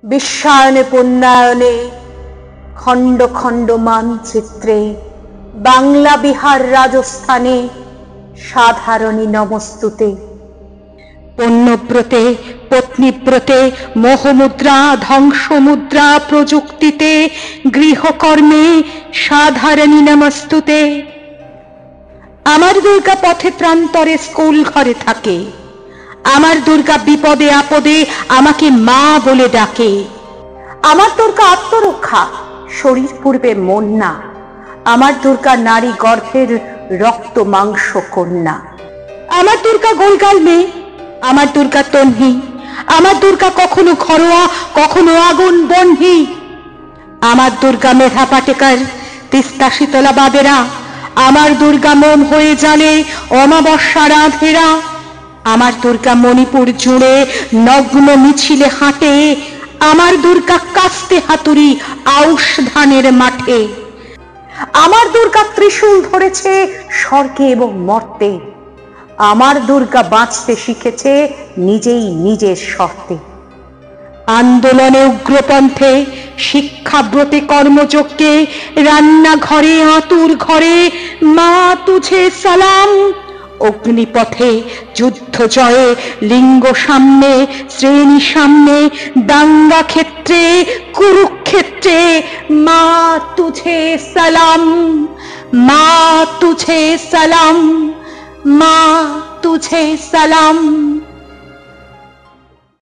বিশ্বায়নে পুণ্যায়নে খণ্ড খণ্ড মানচিত্রে বাংলা বিহার রাজস্থানে সাধারণী নমস্তুতে। পণ্যব্রতে পত্নীব্রতে মোহমুদ্রা ধ্বংসমুদ্রা প্রযুক্তিতে গৃহকর্মে সাধারণী নমস্তুতে। আমার দুর্গা পথে প্রান্তরে স্কুল ঘরে থাকে, আমার দুর্গা বিপদে আপদে আমাকে মা বলে ডাকে। আমার দুর্গা আত্মরক্ষা, শরীর পূর্বে মন না, আমার দুর্গা নারী গর্ভের রক্ত মাংস কন্যা। আমার দুর্গা গোলগাল মেয়ে, আমার দুর্গা তন্হি, আমার দুর্গা কখনো ঘরোয়া কখনো আগুন বহ্নি। আমার দুর্গা মেধা পাটেকার, তিস্তা শীতলা বাদেরা, আমার দুর্গা মোম হয়ে জানে অমাবস্যা রাধেরা। আমার দুর্গা মণিপুর জুড়ে নগ্ন মিছিলে হাঁটে, আমার দুর্গা কাস্তে হাতুড়ি আউশ ধানের মাঠে। আমার দুর্গা ত্রিশূল ধরেছে স্বর্গে এবং মর্তে, আমার দুর্গা বাঁচতে শিখেছে নিজেই নিজের শর্তে। আন্দোলনে উগ্রপন্থে শিক্ষাব্রতে কর্মযজ্ঞে রান্নাঘরে আতুর ঘরে মা তুঝে সালাম। অগ্নিপথে যুদ্ধ জয়ে লিঙ্গ সামনে শ্রেণী সামনে দাঙ্গা ক্ষেত্রে কুরুক্ষেত্রে মা তুঝে সালাম, মা তুঝে সালাম, মা তুঝে সালাম।